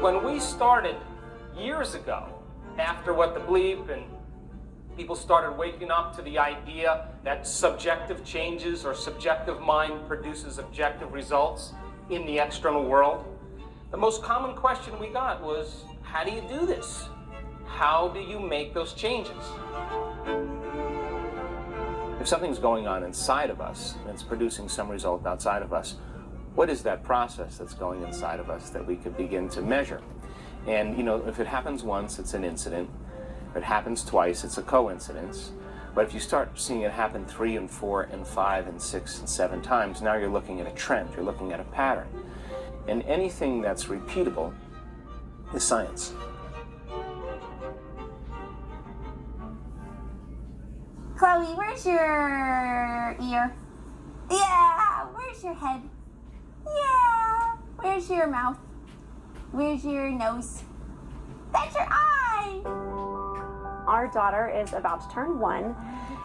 When we started years ago, after what the bleep and people started waking up to the idea that subjective changes or subjective mind produces objective results in the external world, the most common question we got was, how do you do this? How do you make those changes? If something's going on inside of us and it's producing some result outside of us, what is that process that's going inside of us that we could begin to measure? And, if it happens once, it's an incident. If it happens twice, it's a coincidence. But if you start seeing it happen 3 and 4 and 5 and 6 and 7 times, now you're looking at a trend, you're looking at a pattern. And anything that's repeatable is science. Chloe, where's your ear? Yeah, where's your head? Yeah, where's your mouth? Where's your nose? That's your eye! Our daughter is about to turn 1,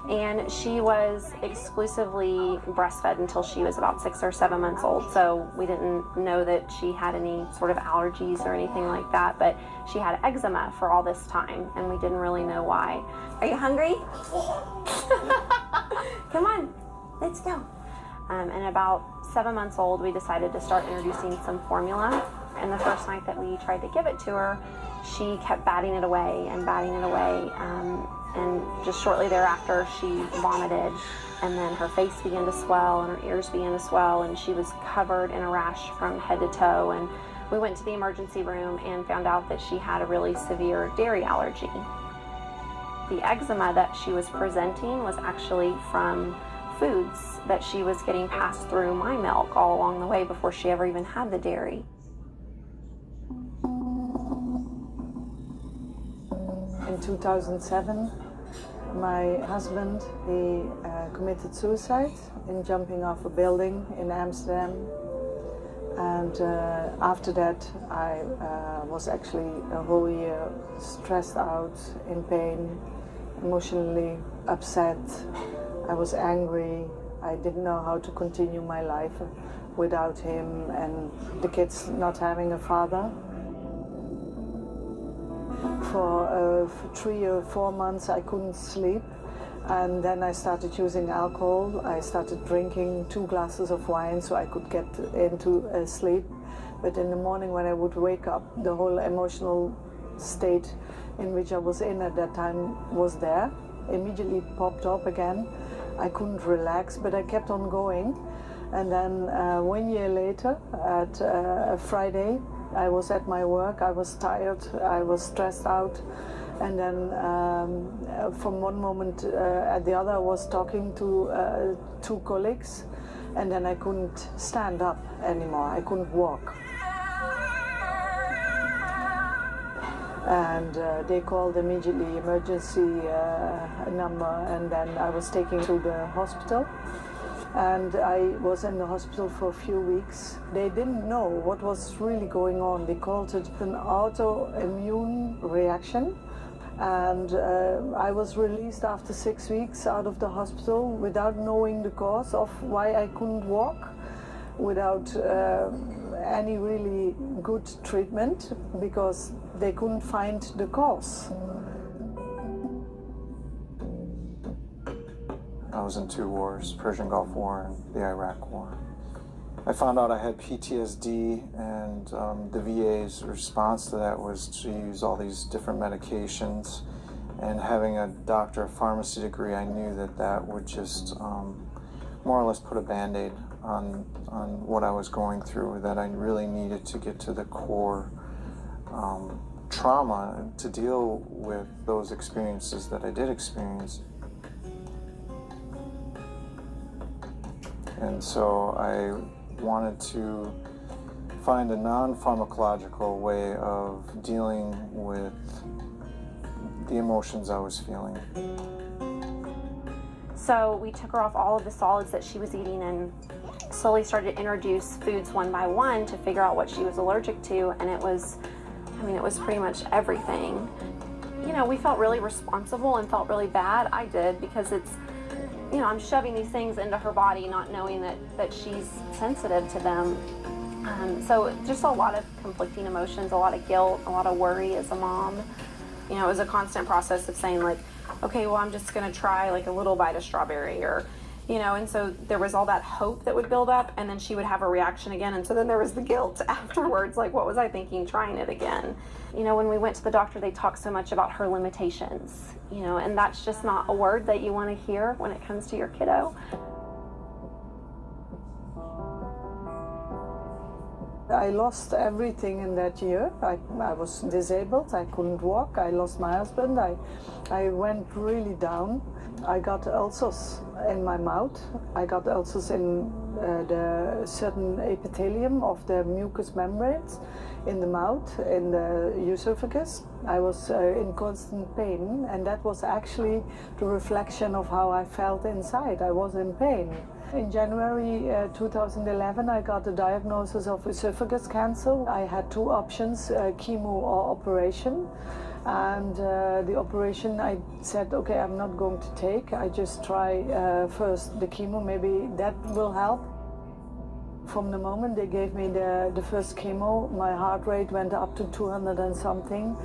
and she was exclusively breastfed until she was about 6 or 7 months old. So we didn't know that she had any sort of allergies or anything like that, but she had eczema for all this time, and we didn't really know why. Are you hungry? Come on, let's go. And about 7 months old, we decided to start introducing some formula. And the first night that we tried to give it to her, she kept batting it away and batting it away. And just shortly thereafter, she vomited, and then her face began to swell and her ears began to swell, and she was covered in a rash from head to toe. And we went to the emergency room and found out that she had a really severe dairy allergy. The eczema that she was presenting was actually from foods that she was getting passed through my milk all along the way before she ever even had the dairy. In 2007, my husband, he committed suicide in jumping off a building in Amsterdam. And after that, I was actually a whole year stressed out, in pain, emotionally upset. I was angry. I didn't know how to continue my life without him and the kids not having a father. For 3 or 4 months I couldn't sleep, and then I started using alcohol. I started drinking 2 glasses of wine so I could get into sleep. But in the morning when I would wake up, the whole emotional state in which I was in at that time was there, immediately popped up again. I couldn't relax, but I kept on going. And then 1 year later, at a Friday, I was at my work, I was tired, I was stressed out, and then from one moment at the other I was talking to 2 colleagues, and then I couldn't stand up anymore, I couldn't walk. And they called immediately emergency number, and then I was taken to the hospital. And I was in the hospital for a few weeks. They didn't know what was really going on. They called it an autoimmune reaction. And I was released after 6 weeks out of the hospital without knowing the cause of why I couldn't walk, without any really good treatment, because they couldn't find the cause. I was in 2 wars, Persian Gulf War and the Iraq War. I found out I had PTSD, and the VA's response to that was to use all these different medications. And having a doctor of pharmacy degree, I knew that that would just more or less put a Band-Aid on what I was going through, that I really needed to get to the core trauma to deal with those experiences that I did experience. And so I wanted to find a non-pharmacological way of dealing with the emotions I was feeling. So we took her off all of the solids that she was eating and slowly started to introduce foods one by one to figure out what she was allergic to, and it was I mean, it was pretty much everything. You know, we felt really responsible and felt really bad. I did, because it's, you know, I'm shoving these things into her body not knowing that she's sensitive to them. So just a lot of conflicting emotions, a lot of guilt, a lot of worry as a mom. You know, it was a constant process of saying, like, okay, well, I'm just going to try like a little bite of strawberry, or, you know, and so there was all that hope that would build up, and then she would have a reaction again. And so then there was the guilt afterwards, like, what was I thinking trying it again? You know, when we went to the doctor, they talked so much about her limitations, you know, and that's just not a word that you want to hear when it comes to your kiddo. I lost everything in that year. I was disabled, I couldn't walk, I lost my husband, I went really down. I got ulcers in my mouth, I got ulcers in the certain epithelium of the mucous membranes in the mouth, in the esophagus. I was in constant pain, and that was actually the reflection of how I felt inside. I was in pain. In January 2011, I got a diagnosis of esophagus cancer. I had two options, chemo or operation. And the operation, I said, okay, I'm not going to take. I just try first the chemo, maybe that will help. From the moment they gave me the first chemo, my heart rate went up to 200 and something.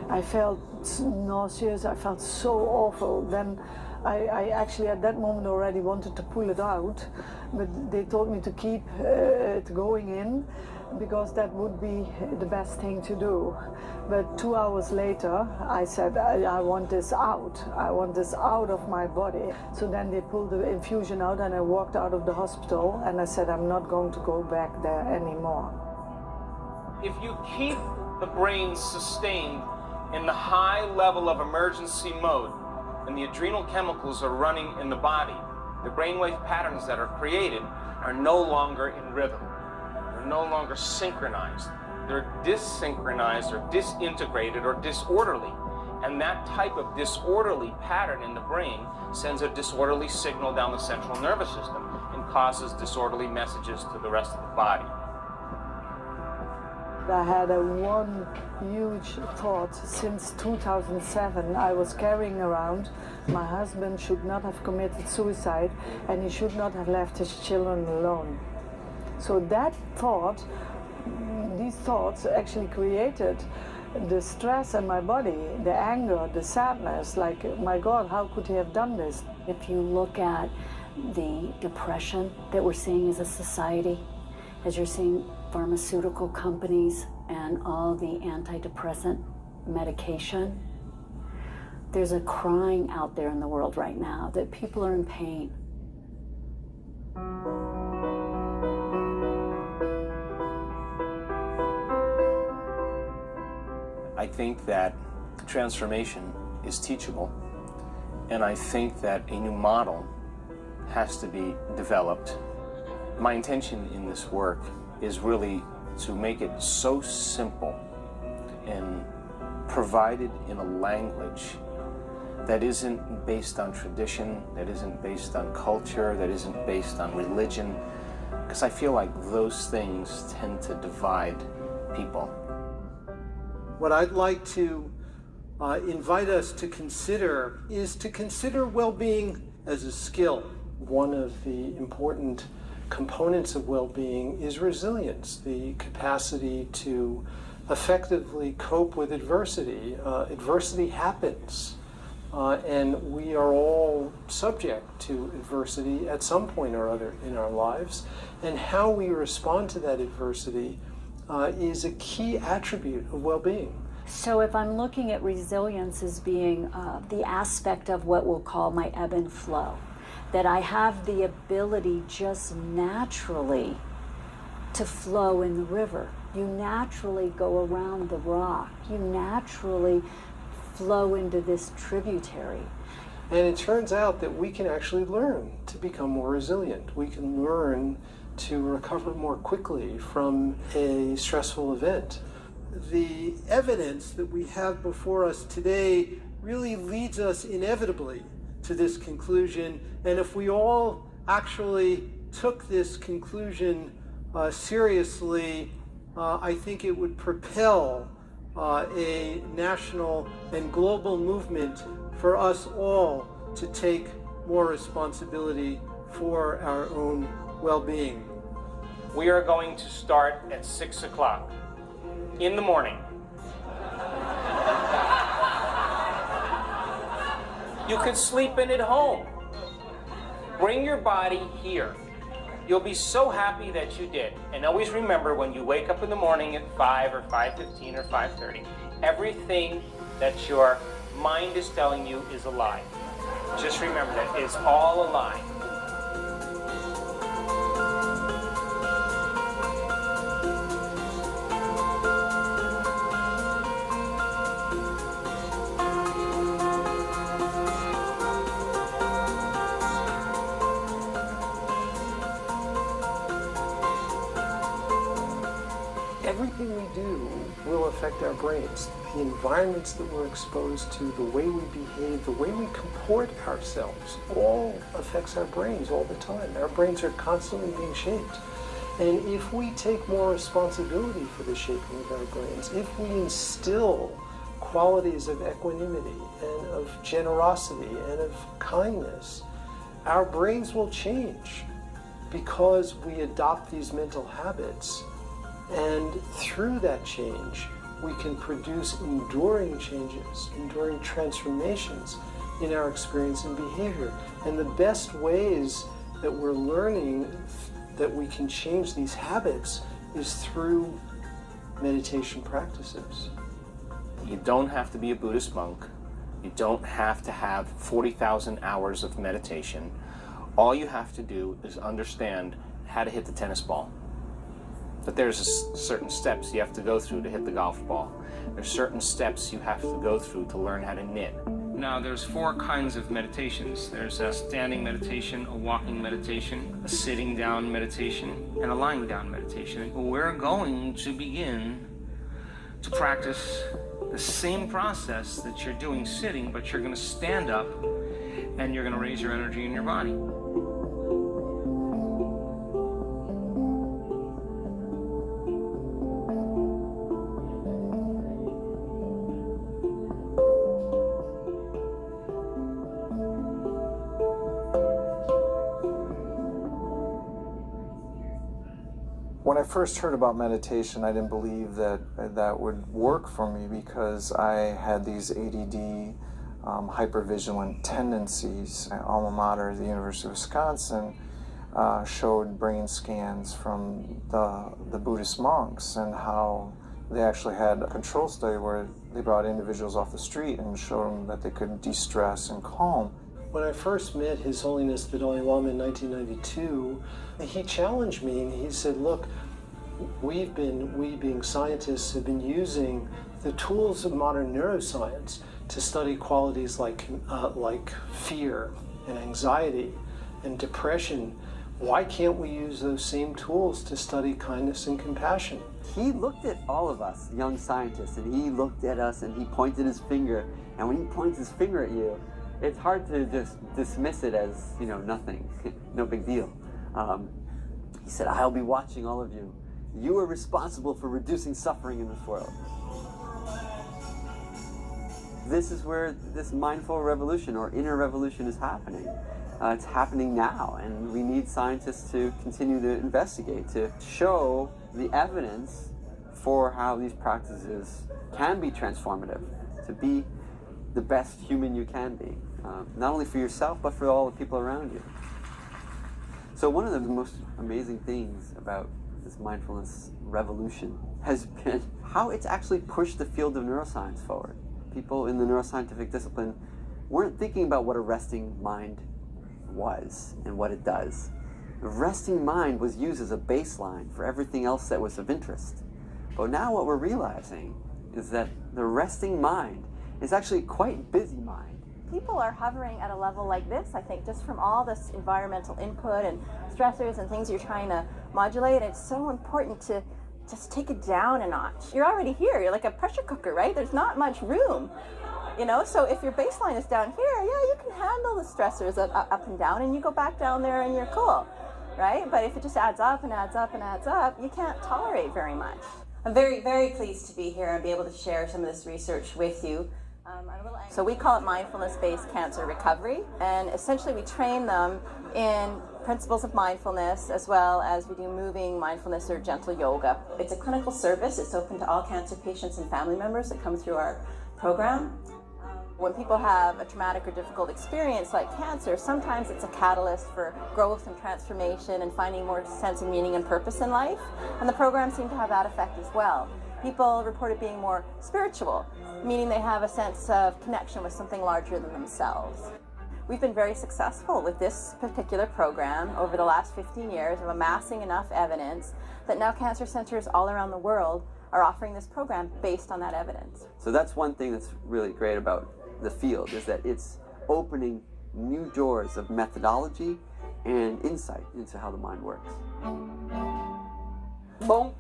I felt nauseous, I felt so awful. Then I actually at that moment already wanted to pull it out, but they told me to keep it going in, because that would be the best thing to do. But 2 hours later, I said, I want this out. I want this out of my body. So then they pulled the infusion out, and I walked out of the hospital, and I said, I'm not going to go back there anymore. If you keep the brain sustained in the high level of emergency mode, and the adrenal chemicals are running in the body, the brainwave patterns that are created are no longer in rhythm. They're no longer synchronized. They're dissynchronized or disintegrated or disorderly. And that type of disorderly pattern in the brain sends a disorderly signal down the central nervous system and causes disorderly messages to the rest of the body. I had one huge thought since 2007. I was carrying around, my husband should not have committed suicide, and he should not have left his children alone. So that thought, these thoughts actually created the stress in my body, the anger, the sadness, like, my God, how could he have done this? If you look at the depression that we're seeing as a society, as you're seeing pharmaceutical companies and all the antidepressant medication, there's a crying out there in the world right now that people are in pain. I think that transformation is teachable, and I think that a new model has to be developed. My intention in this work is really to make it so simple and provided in a language that isn't based on tradition, that isn't based on culture, that isn't based on religion, because I feel like those things tend to divide people. What I'd like to invite us to consider is to consider well-being as a skill. One of the important components of well-being is resilience, the capacity to effectively cope with adversity. Adversity happens, and we are all subject to adversity at some point or other in our lives, and how we respond to that adversity is a key attribute of well-being. So if I'm looking at resilience as being the aspect of what we'll call my ebb and flow, that I have the ability just naturally to flow in the river. You naturally go around the rock. You naturally flow into this tributary. And it turns out that we can actually learn to become more resilient. We can learn to recover more quickly from a stressful event. The evidence that we have before us today really leads us inevitably to this conclusion, and if we all actually took this conclusion seriously, I think it would propel a national and global movement for us all to take more responsibility for our own well-being. We are going to start at 6 o'clock in the morning. You could sleep in at home. Bring your body here. You'll be so happy that you did. And always remember, when you wake up in the morning at 5 or 5:15 or 5:30, everything that your mind is telling you is a lie. Just remember that it's all a lie. Everything we do will affect our brains. The environments that we're exposed to, the way we behave, the way we comport ourselves, all affects our brains all the time. Our brains are constantly being shaped. And if we take more responsibility for the shaping of our brains, if we instill qualities of equanimity and of generosity and of kindness, our brains will change because we adopt these mental habits. And through that change, we can produce enduring changes, enduring transformations in our experience and behavior. And the best ways that we're learning that we can change these habits is through meditation practices. You don't have to be a Buddhist monk. You don't have to have 40,000 hours of meditation. All you have to do is understand how to hit the tennis ball. But there's certain steps you have to go through to hit the golf ball. There's certain steps you have to go through to learn how to knit. Now, there's 4 kinds of meditations. There's a standing meditation, a walking meditation, a sitting down meditation, and a lying down meditation. We're going to begin to practice the same process that you're doing sitting, but you're going to stand up and you're going to raise your energy in your body. When I first heard about meditation, I didn't believe that that would work for me because I had these ADD, hypervigilant tendencies. My alma mater, the University of Wisconsin, showed brain scans from the Buddhist monks and how they actually had a control study where they brought individuals off the street and showed them that they could de-stress and calm. When I first met His Holiness the Dalai Lama in 1992, he challenged me and he said, look, we being scientists have been using the tools of modern neuroscience to study qualities like fear and anxiety and depression. Why can't we use those same tools to study kindness and compassion? He looked at all of us, young scientists, and he looked at us and he pointed his finger. And when he points his finger at you, it's hard to just dismiss it as, nothing, no big deal. He said, I'll be watching all of you. You are responsible for reducing suffering in this world. This is where this mindful revolution or inner revolution is happening. It's happening now, and we need scientists to continue to investigate, to show the evidence for how these practices can be transformative, to be the best human you can be, not only for yourself, but for all the people around you. So one of the most amazing things about this mindfulness revolution has been how it's actually pushed the field of neuroscience forward. People in the neuroscientific discipline weren't thinking about what a resting mind was and what it does. The resting mind was used as a baseline for everything else that was of interest. But now what we're realizing is that the resting mind is actually quite busy mind. People are hovering at a level like this, I think, just from all this environmental input and stressors and things you're trying to modulate. It's so important to just take it down a notch. You're already here. You're like a pressure cooker, right? There's not much room, So if your baseline is down here, you can handle the stressors up and down, and you go back down there and you're cool, right? But if it just adds up and adds up and adds up, you can't tolerate very much. I'm very, very pleased to be here and be able to share some of this research with you. So we call it mindfulness-based cancer recovery, and essentially we train them in principles of mindfulness as well as we do moving mindfulness or gentle yoga. It's a clinical service. It's open to all cancer patients and family members that come through our program. When people have a traumatic or difficult experience like cancer, sometimes it's a catalyst for growth and transformation and finding more sense and meaning and purpose in life. And the programs seem to have that effect as well. People reported being more spiritual, meaning they have a sense of connection with something larger than themselves. We've been very successful with this particular program over the last 15 years of amassing enough evidence that now cancer centers all around the world are offering this program based on that evidence. So that's one thing that's really great about the field, is that it's opening new doors of methodology and insight into how the mind works. Bonk.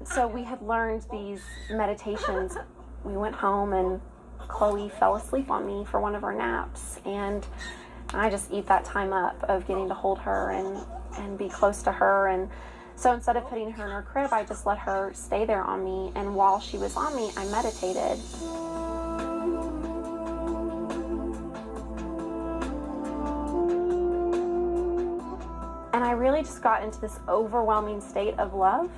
So we had learned these meditations. We went home and Chloe fell asleep on me for one of her naps, and I just eat that time up of getting to hold her and be close to her. And so instead of putting her in her crib, I just let her stay there on me, and while she was on me, I meditated. And I really just got into this overwhelming state of love.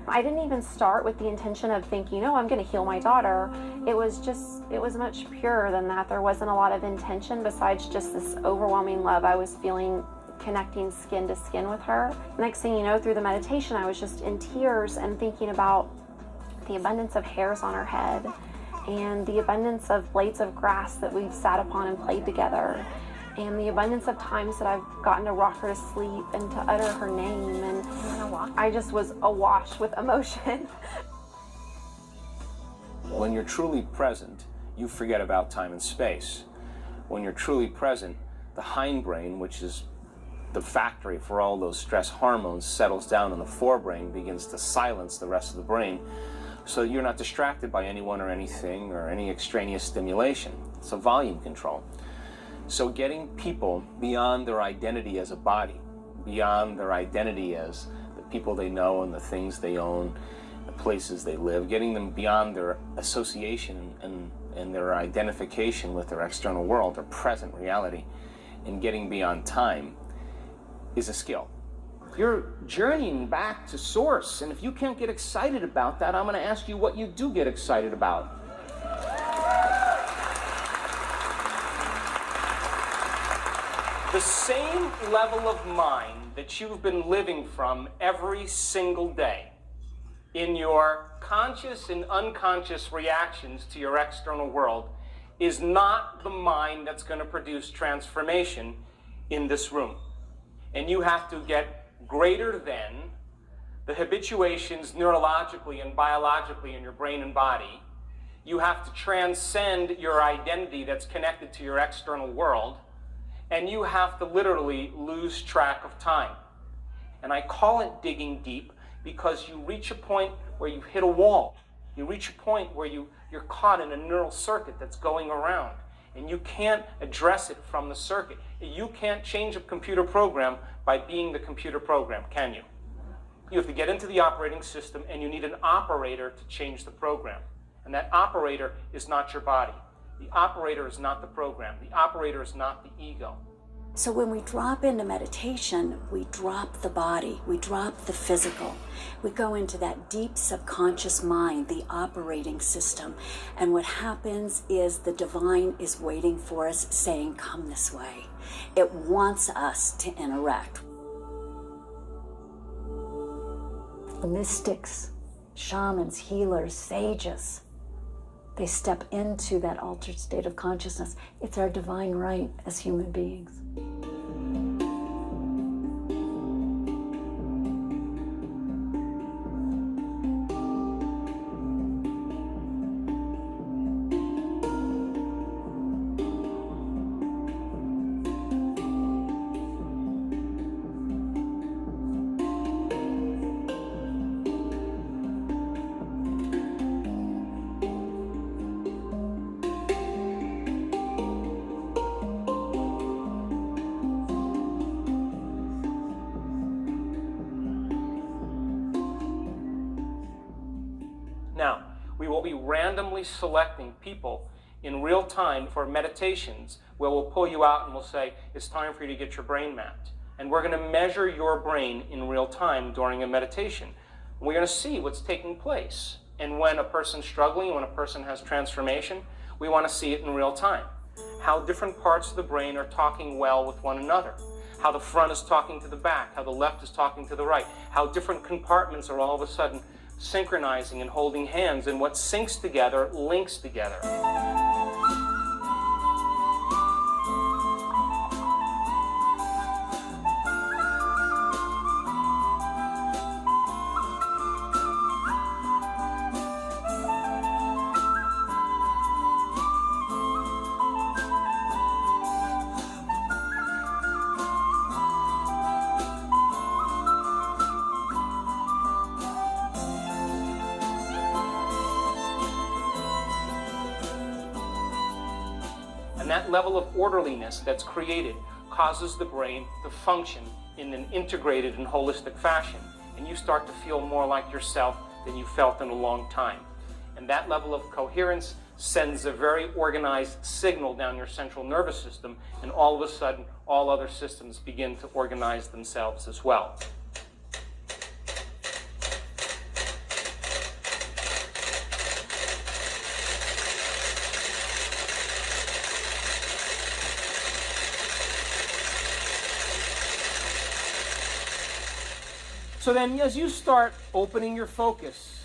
I didn't even start with the intention of thinking, oh, I'm going to heal my daughter. It was much purer than that. There wasn't a lot of intention besides just this overwhelming love I was feeling, connecting skin to skin with her. Next thing you know, through the meditation, I was just in tears and thinking about the abundance of hairs on her head and the abundance of blades of grass that we've sat upon and played together, and the abundance of times that I've gotten to rock her to sleep and to utter her name, and I just was awash with emotion. When you're truly present, you forget about time and space. When you're truly present, the hindbrain, which is the factory for all those stress hormones, settles down, and the forebrain begins to silence the rest of the brain, so you're not distracted by anyone or anything or any extraneous stimulation. It's a volume control. So getting people beyond their identity as a body, beyond their identity as the people they know and the things they own, the places they live, getting them beyond their association and their identification with their external world, their present reality, and getting beyond time is a skill. You're journeying back to source, and if you can't get excited about that, I'm going to ask you what you do get excited about. The same level of mind that you've been living from every single day in your conscious and unconscious reactions to your external world is not the mind that's going to produce transformation in this room. And you have to get greater than the habituations neurologically and biologically in your brain and body. You have to transcend your identity that's connected to your external world, and you have to literally lose track of time. And I call it digging deep because you reach a point where you hit a wall. You reach a point where you're caught in a neural circuit that's going around, and you can't address it from the circuit. You can't change a computer program by being the computer program, can you? You have to get into the operating system, and you need an operator to change the program. And that operator is not your body. The operator is not the program. The operator is not the ego. So when we drop into meditation, we drop the body, we drop the physical. We go into that deep subconscious mind, the operating system. And what happens is the divine is waiting for us, saying, come this way. It wants us to interact. Mystics, shamans, healers, sages, they step into that altered state of consciousness. It's our divine right as human beings. We will be randomly selecting people in real time for meditations where we'll pull you out and we'll say, it's time for you to get your brain mapped. And we're going to measure your brain in real time during a meditation. We're going to see what's taking place. And when a person's struggling, when a person has transformation, we want to see it in real time. How different parts of the brain are talking well with one another. How the front is talking to the back, how the left is talking to the right, how different compartments are all of a sudden synchronizing and holding hands, and what syncs together links together. And that level of orderliness that's created causes the brain to function in an integrated and holistic fashion. And you start to feel more like yourself than you felt in a long time. And that level of coherence sends a very organized signal down your central nervous system, and all of a sudden, all other systems begin to organize themselves as well. So then, as you start opening your focus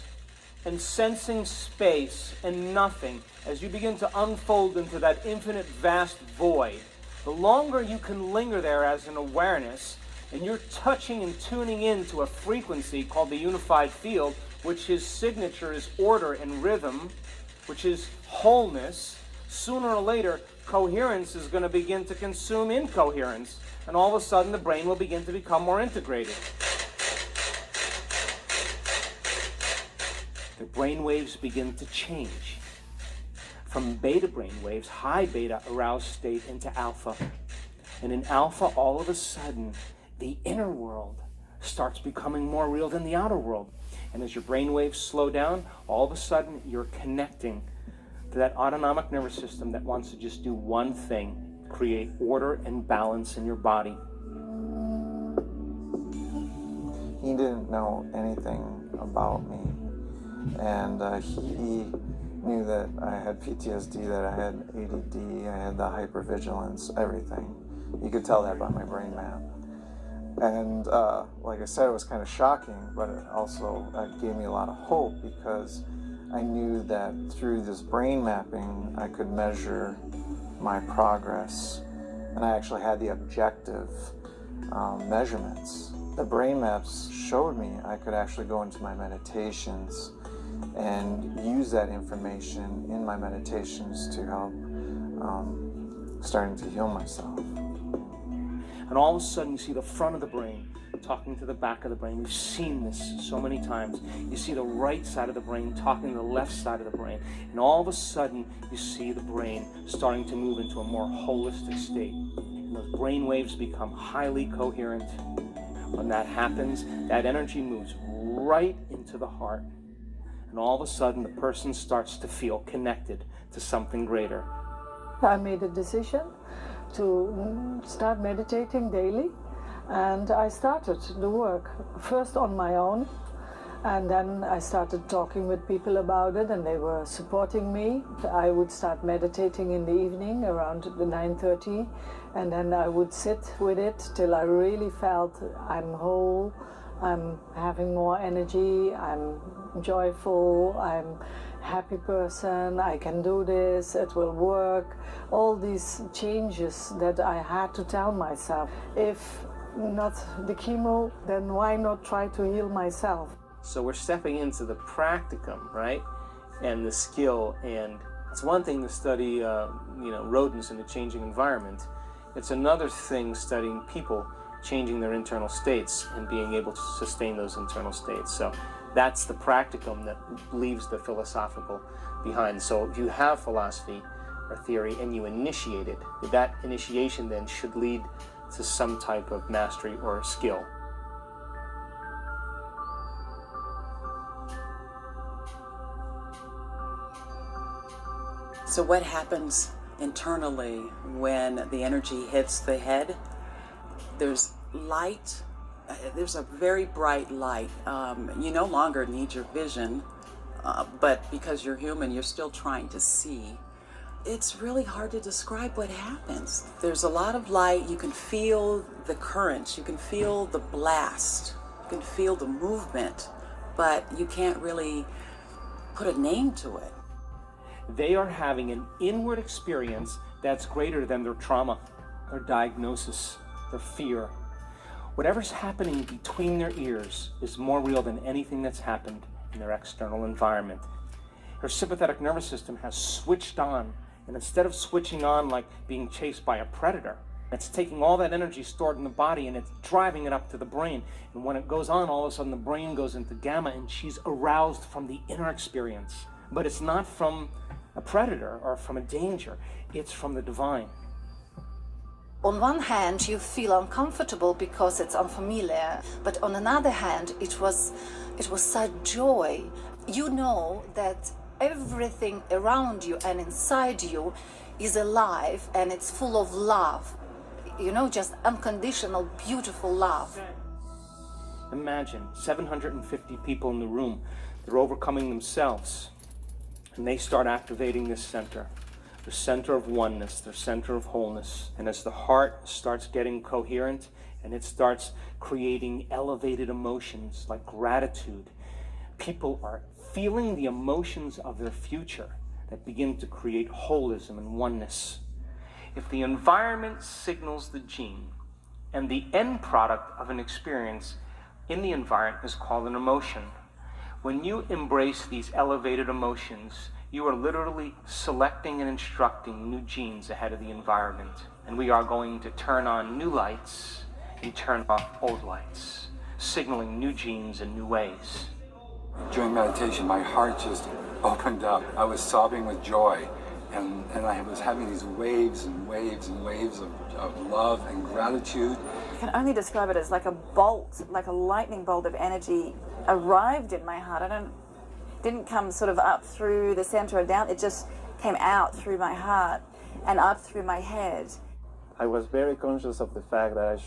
and sensing space and nothing, as you begin to unfold into that infinite vast void, the longer you can linger there as an awareness, and you're touching and tuning into a frequency called the unified field, which his signature is order and rhythm, which is wholeness, sooner or later, coherence is going to begin to consume incoherence, and all of a sudden the brain will begin to become more integrated. The brain waves begin to change from beta brain waves, high beta aroused state, into alpha. And in alpha, all of a sudden, the inner world starts becoming more real than the outer world. And as your brain waves slow down, all of a sudden, you're connecting to that autonomic nervous system that wants to just do one thing: create order and balance in your body. He didn't know anything about me. And he knew that I had PTSD, that I had ADD, I had the hypervigilance, everything. You could tell that by my brain map. And like I said, it was kind of shocking, but it also gave me a lot of hope, because I knew that through this brain mapping, I could measure my progress. And I actually had the objective measurements. The brain maps showed me I could actually go into my meditations and use that information in my meditations to help starting to heal myself. And all of a sudden you see the front of the brain talking to the back of the brain. We've seen this so many times. You see the right side of the brain talking to the left side of the brain. And all of a sudden you see the brain starting to move into a more holistic state. And those brain waves become highly coherent. When that happens, that energy moves right into the heart. And all of a sudden, the person starts to feel connected to something greater. I made a decision to start meditating daily, and I started the work first on my own, and then I started talking with people about it, and they were supporting me. I would start meditating in the evening around 9:30, and then I would sit with it till I really felt I'm whole, I'm having more energy, I'm joyful, I'm a happy person, I can do this, it will work. All these changes that I had to tell myself. If not the chemo, then why not try to heal myself? So we're stepping into the practicum, right? And the skill. And it's one thing to study, rodents in a changing environment. It's another thing studying people changing their internal states and being able to sustain those internal states. So that's the practicum that leaves the philosophical behind. So if you have philosophy or theory and you initiate it, that initiation then should lead to some type of mastery or skill. So what happens internally when the energy hits the head? There's light. There's a very bright light. You no longer need your vision, but because you're human, you're still trying to see. It's really hard to describe what happens. There's a lot of light. You can feel the currents. You can feel the blast. You can feel the movement, but you can't really put a name to it. They are having an inward experience that's greater than their trauma, their diagnosis, their fear. Whatever's happening between their ears is more real than anything that's happened in their external environment. Her sympathetic nervous system has switched on, and instead of switching on like being chased by a predator, it's taking all that energy stored in the body and it's driving it up to the brain. And when it goes on, all of a sudden the brain goes into gamma and she's aroused from the inner experience. But it's not from a predator or from a danger, it's from the divine. On one hand, you feel uncomfortable because it's unfamiliar, but on another hand, it was such joy. You know that everything around you and inside you is alive and it's full of love. You know, just unconditional, beautiful love. Imagine 750 people in the room. They're overcoming themselves, and they start activating this center. Their center of oneness, their center of wholeness. And as the heart starts getting coherent and it starts creating elevated emotions like gratitude, people are feeling the emotions of their future that begin to create holism and oneness. If the environment signals the gene, and the end product of an experience in the environment is called an emotion, when you embrace these elevated emotions, you are literally selecting and instructing new genes ahead of the environment. And we are going to turn on new lights and turn off old lights, signaling new genes in new ways. During meditation, my heart just opened up. I was sobbing with joy, and I was having these waves and waves and waves of love and gratitude. I can only describe it as like a bolt, like a lightning bolt of energy arrived in my heart. Didn't come sort of up through the center or down, it just came out through my heart and up through my head. I was very conscious of the fact that I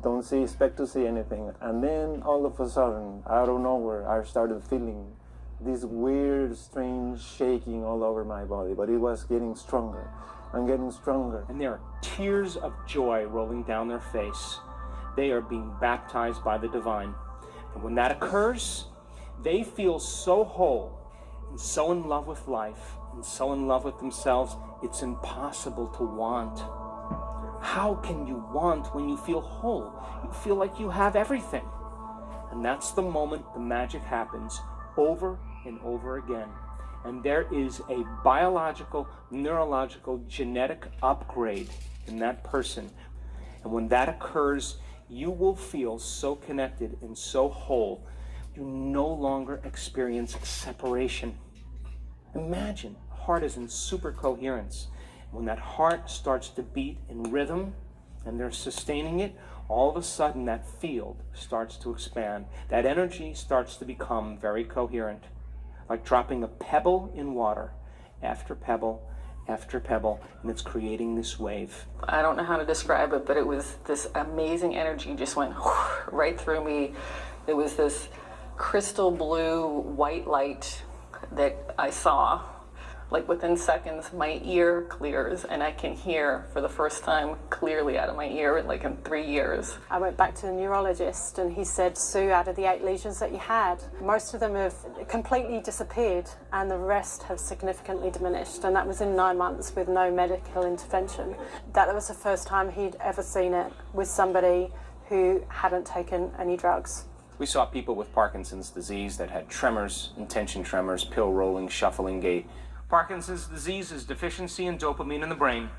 don't expect to see anything. And then all of a sudden, out of nowhere, I started feeling this weird, strange shaking all over my body, but it was getting stronger and getting stronger. And there are tears of joy rolling down their face. They are being baptized by the divine. And when that occurs, they feel so whole and so in love with life and so in love with themselves, it's impossible to want. How can you want when you feel whole? You feel like you have everything. And that's the moment the magic happens over and over again. And there is a biological, neurological, genetic upgrade in that person. And when that occurs, you will feel so connected and so whole. You no longer experience separation. Imagine, heart is in super coherence. When that heart starts to beat in rhythm and they're sustaining it, all of a sudden that field starts to expand. That energy starts to become very coherent, like dropping a pebble in water after pebble after pebble, and it's creating this wave. I don't know how to describe it, but it was this amazing energy just went right through me. It was this crystal blue white light that I saw. Like within seconds, my ear clears and I can hear for the first time clearly out of my ear, like in 3 years. I went back to the neurologist and he said, Sue, out of the 8 lesions that you had, most of them have completely disappeared and the rest have significantly diminished. And that was in 9 months with no medical intervention. That was the first time he'd ever seen it with somebody who hadn't taken any drugs. We saw people with Parkinson's disease that had tremors, intention tremors, pill rolling, shuffling gait. Parkinson's disease is deficiency in dopamine in the brain.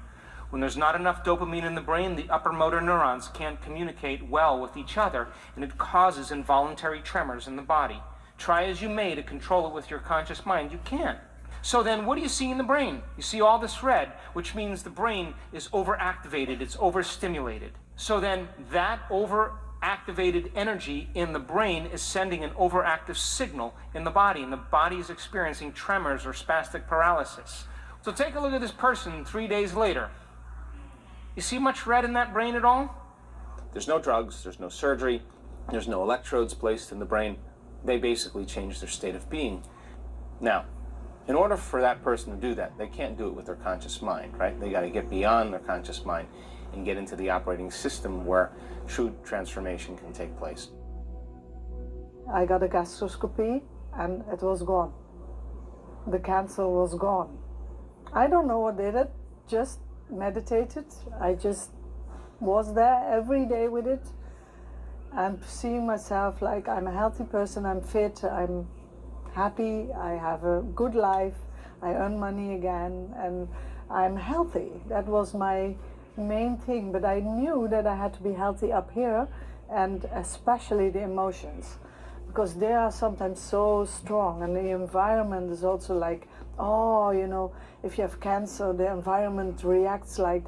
When there's not enough dopamine in the brain, the upper motor neurons can't communicate well with each other, and it causes involuntary tremors in the body. Try as you may to control it with your conscious mind, you can't. So then what do you see in the brain? You see all this red, which means the brain is overactivated, it's overstimulated. So then that overactivated energy in the brain is sending an overactive signal in the body, and the body is experiencing tremors or spastic paralysis. So take a look at this person 3 days later. You see much red in that brain at all? There's no drugs, there's no surgery, there's no electrodes placed in the brain. They basically change their state of being. Now, in order for that person to do that, they can't do it with their conscious mind, right? They got to get beyond their conscious mind and get into the operating system where true transformation can take place. I got a gastroscopy and it was gone. The cancer was gone. I don't know what did it, just meditated. I just was there every day with it and seeing myself like I'm a healthy person, I'm fit, I'm happy, I have a good life, I earn money again, and I'm healthy. That was my main thing, but I knew that I had to be healthy up here, and especially the emotions, because they are sometimes so strong, and the environment is also like, oh, you know, if you have cancer, the environment reacts like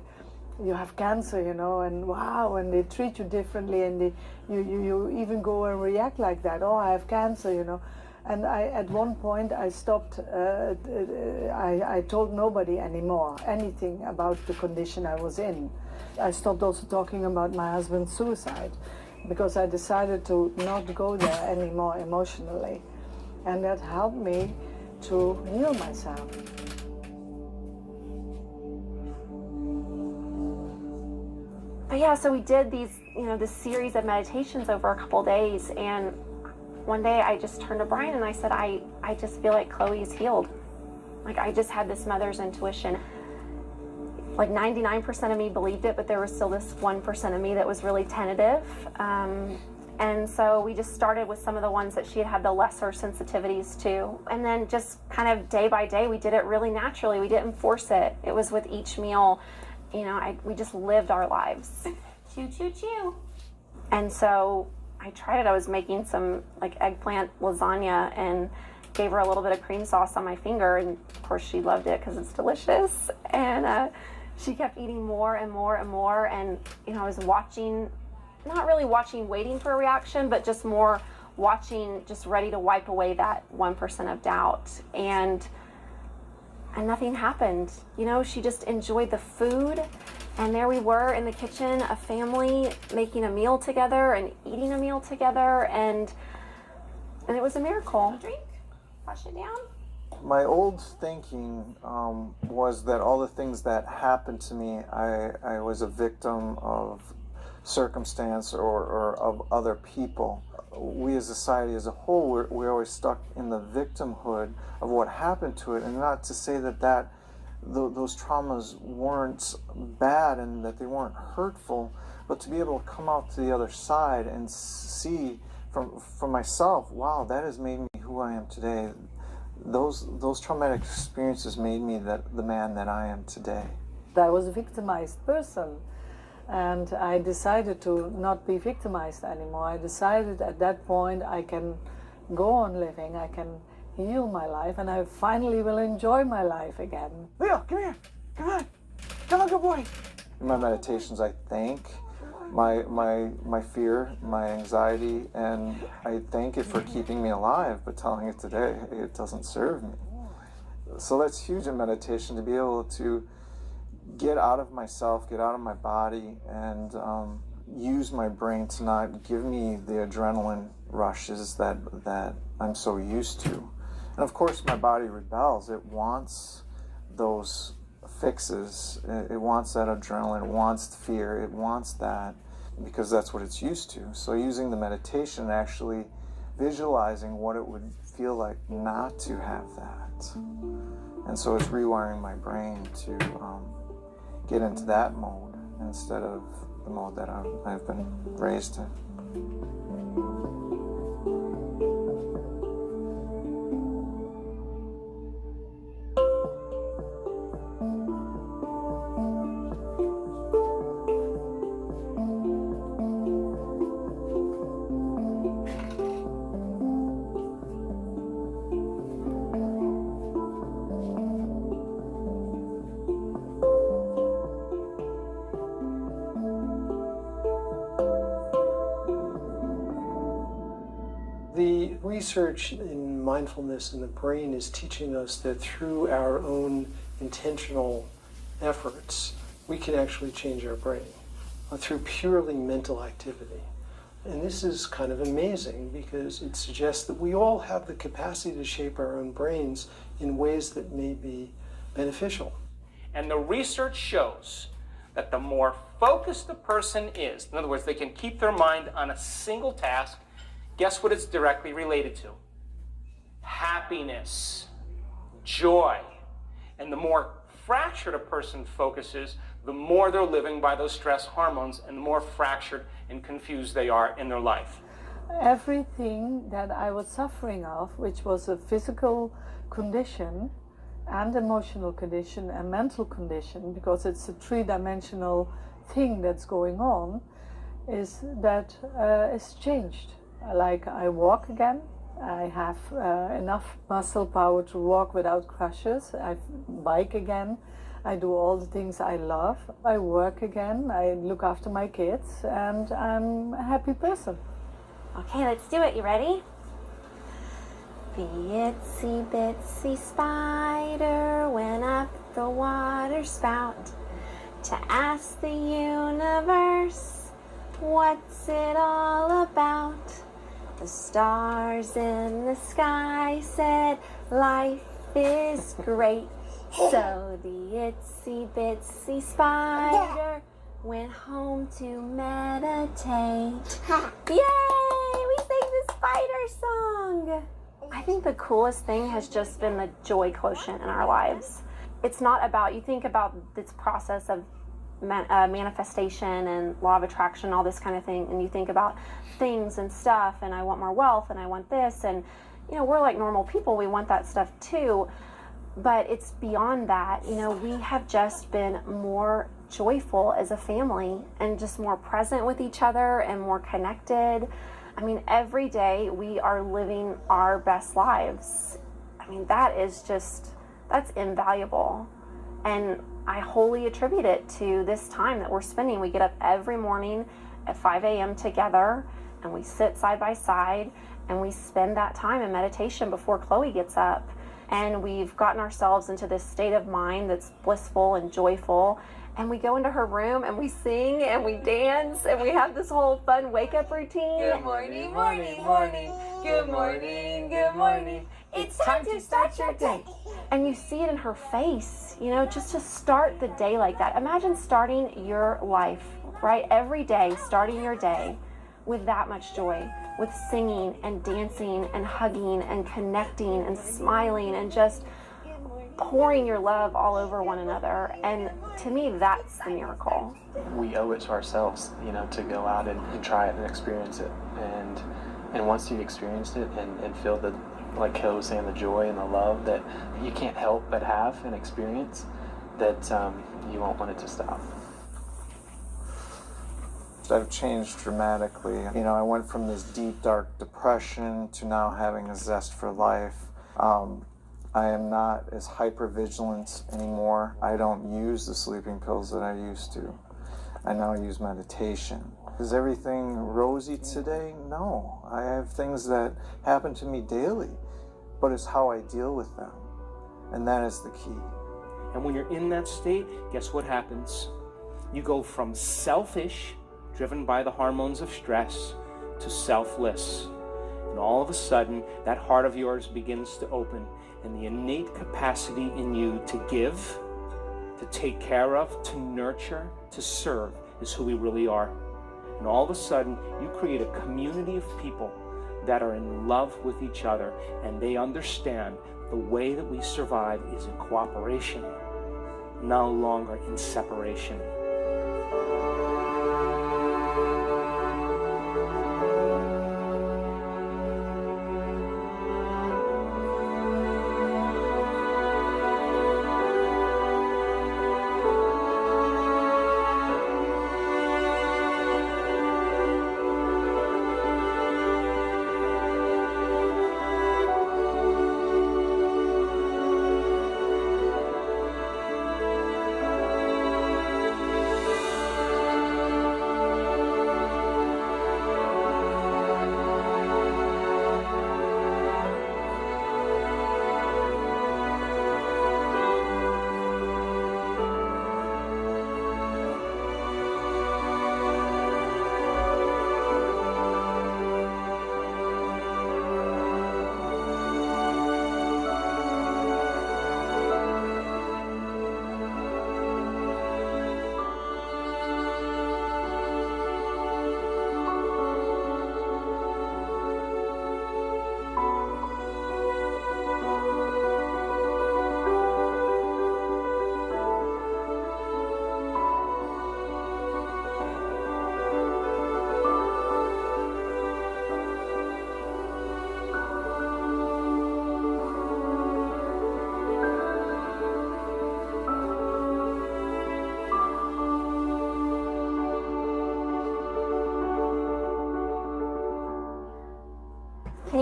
you have cancer, you know, and wow, and they treat you differently, and you even go and react like that, oh, I have cancer, you know. And at one point I stopped, I told nobody anymore anything about the condition I was in. I stopped also talking about my husband's suicide because I decided to not go there anymore emotionally. And that helped me to heal myself. But yeah, so we did these, this series of meditations over a couple days, and one day I just turned to Brian and I said, I just feel like Chloe's healed. Like I just had this mother's intuition. Like 99% of me believed it, but there was still this 1% of me that was really tentative. And so we just started with some of the ones that she had the lesser sensitivities to. And then just kind of day by day, we did it really naturally. We didn't force it. It was with each meal, we just lived our lives. Choo, choo, choo. And so I tried it. I was making some like eggplant lasagna and gave her a little bit of cream sauce on my finger, and of course she loved it because it's delicious. And she kept eating more and more and more, and I was watching, not really watching waiting for a reaction, but just more watching, just ready to wipe away that 1% of doubt. And nothing happened. She just enjoyed the food. And there we were in the kitchen, a family making a meal together and eating a meal together, and it was a miracle. Drink, wash it down. My old thinking was that all the things that happened to me, I was a victim of circumstance or of other people. We as a society as a whole, we're always stuck in the victimhood of what happened to it, and not to say that those traumas weren't bad and that they weren't hurtful, but to be able to come out to the other side and see from myself, wow, that has made me who I am today. Those traumatic experiences made me the man that I am today. I was a victimized person, and I decided to not be victimized anymore. I decided at that point I can go on living, I can heal my life, and I finally will enjoy my life again. Leo, come here. Come on. Come on, good boy. In my meditations, I thank my fear, my anxiety, and I thank it for keeping me alive, but telling it today, it doesn't serve me. So that's huge in meditation, to be able to get out of myself, get out of my body, and use my brain to not give me the adrenaline rushes that I'm so used to. And of course, my body rebels. It wants those fixes. It wants that adrenaline. It wants the fear. It wants that because that's what it's used to. So using the meditation, actually visualizing what it would feel like not to have that. And so it's rewiring my brain to get into that mode instead of the mode that I've been raised in. The research in mindfulness in the brain is teaching us that through our own intentional efforts, we can actually change our brain through purely mental activity. And this is kind of amazing because it suggests that we all have the capacity to shape our own brains in ways that may be beneficial. And the research shows that the more focused a person is, in other words, they can keep their mind on a single task, guess what it's directly related to? Happiness, joy. And the more fractured a person focuses, the more they're living by those stress hormones and the more fractured and confused they are in their life. Everything that I was suffering of, which was a physical condition and emotional condition and mental condition, because it's a three-dimensional thing that's going on, is changed. Like I walk again, I have enough muscle power to walk without crutches, I bike again, I do all the things I love, I work again, I look after my kids, and I'm a happy person. Okay, let's do it. You ready? The itsy bitsy spider went up the water spout to ask the universe, what's it all about? The stars in the sky said, life is great. So the itsy bitsy spider went home to meditate. Yay! We sang the spider song! I think the coolest thing has just been the joy quotient in our lives. It's not about, you think about this process of manifestation and law of attraction, all this kind of thing, and you think about things and stuff, and I want more wealth, and I want this, and you know, we're like normal people, we want that stuff too. But it's beyond that. You know, we have just been more joyful as a family and just more present with each other and more connected. I mean, every day we are living our best lives. I mean, that's invaluable. And I wholly attribute it to this time that we're spending. We get up every morning at 5 a.m. together and we sit side by side and we spend that time in meditation before Chloe gets up. And we've gotten ourselves into this state of mind that's blissful and joyful. And we go into her room and we sing and we dance and we have this whole fun wake-up routine. Good morning, morning, morning. Good morning, good morning. It's time to start your day. And you see it in her face, you know, just to start the day like that. Imagine starting your life, right? Every day, starting your day with that much joy, with singing and dancing and hugging and connecting and smiling and just pouring your love all over one another. And to me, that's the miracle. We owe it to ourselves, you know, to go out and try it and experience it. And once you experience it and feel the, like Kelly was saying, the joy and the love that you can't help but have and experience, that you won't want it to stop. I've changed dramatically. You know, I went from this deep, dark depression to now having a zest for life. I am not as hyper-vigilant anymore. I don't use the sleeping pills that I used to. I now use meditation. Is everything rosy today? No. I have things that happen to me daily, but it's how I deal with them. And that is the key. And when you're in that state, guess what happens? You go from selfish, driven by the hormones of stress, to selfless. And all of a sudden, that heart of yours begins to open, and the innate capacity in you to give, to take care of, to nurture, to serve is who we really are. And all of a sudden, you create a community of people that are in love with each other, and they understand the way that we survive is in cooperation, no longer in separation.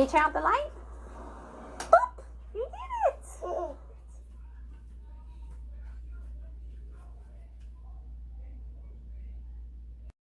you turn out the light?